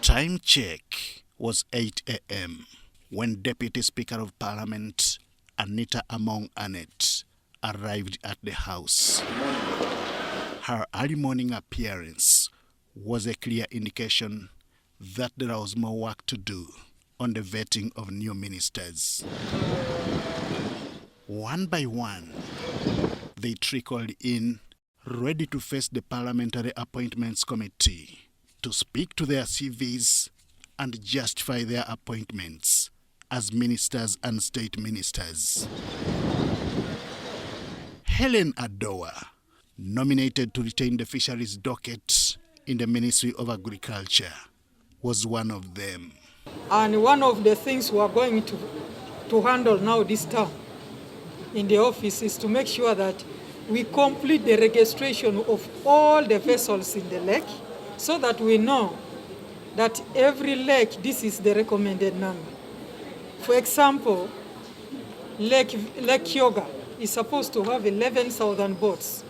Time check was 8 a.m. when Deputy Speaker of Parliament Anita Among-Anet arrived at the House. Her early morning appearance was a clear indication that there was more work to do on the vetting of new ministers. One by one, they trickled in, ready to face the Parliamentary Appointments Committee to speak to their CVs and justify their appointments as ministers and state ministers. Hellen Adoa, nominated to retain the fisheries docket in the Ministry of Agriculture, was one of them. And one of the things we are going to handle now this term in the office is to make sure that we complete the registration of all the vessels in the lake so that we know that every lake, this is the recommended number. For example, Lake Kyoga is supposed to have 11,000 boats.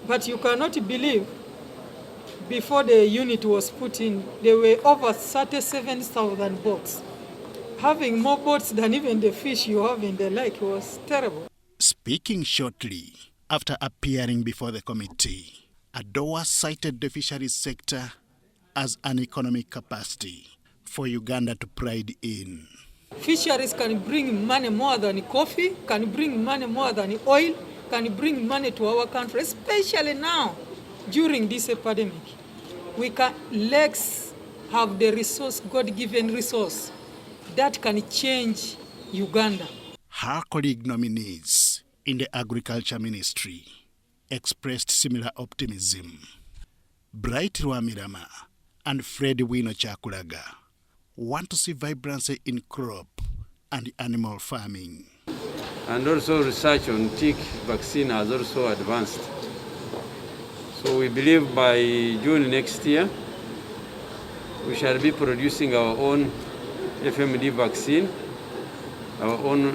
But you cannot believe, before the unit was put in, there were over 37,000 boats. Having more boats than even the fish you have in the lake was terrible. Speaking shortly after appearing before the committee, Adoa cited the fisheries sector as an economic capacity for Uganda to pride in. Fisheries can bring money more than coffee, can bring money more than oil, can bring money to our country, especially now during this epidemic. Lakes have the resource, God-given resource, that can change Uganda. Her colleague nominees in the Agriculture Ministry expressed similar optimism. Bright Rwamirama and Fred Wino Chakulaga want to see vibrancy in crop and animal farming. And also research on tick vaccine has also advanced. So we believe by June next year, we shall be producing our own FMD vaccine, our own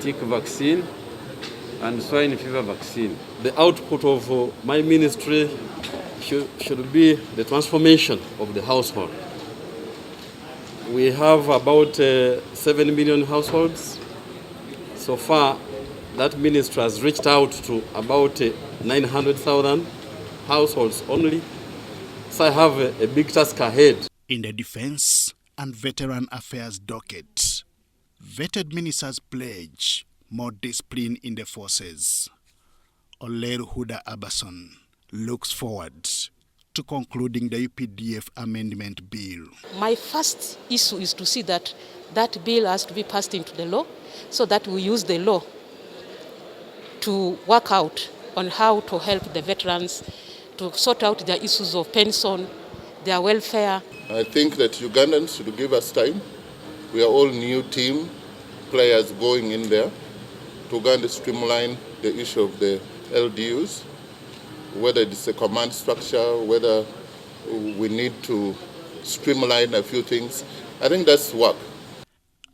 tick vaccine, and swine fever vaccine. The output of my ministry should be the transformation of the household. We have about 7 million households. So far, that ministry has reached out to about 900,000 households only. So I have a big task ahead. In the Defense and Veteran Affairs docket, vetted ministers pledge more discipline in the forces. Oleru Huda Abason looks forward to concluding the UPDF amendment bill. My first issue is to see that that bill has to be passed into the law so that we use the law to work out on how to help the veterans to sort out their issues of pension, their welfare. I think that Ugandans should give us time. We are all new team players going in there to streamline the issue of the LDUs, whether it's a command structure, whether we need to streamline a few things. I think that's work.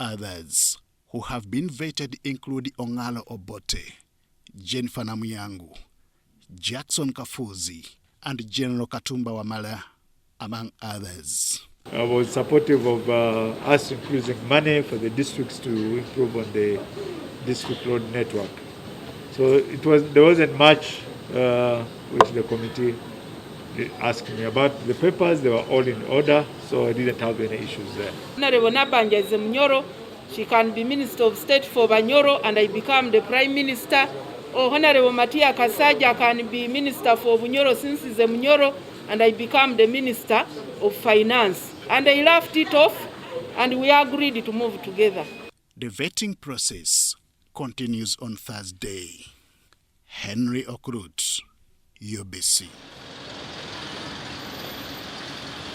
Others who have been vetted include Ongalo Obote, Jenipher Namuyangu, Jackson Kafuzi, and General Katumba Wamala, among others. I was supportive of us increasing money for the districts to improve on the district road network. So there wasn't much which the committee asked me about. The papers, they were all in order, so I didn't have any issues there. Honorable Nabanja is a Mnyoro. She can be Minister of State for Banyoro and I become the Prime Minister. Or Honorable Matia Kasaja can be Minister for Bunyoro since he's a Mnyoro and I become the Minister of Finance. And I left it off and we agreed to move together. The vetting process continues on Thursday. Henry Okurut, UBC.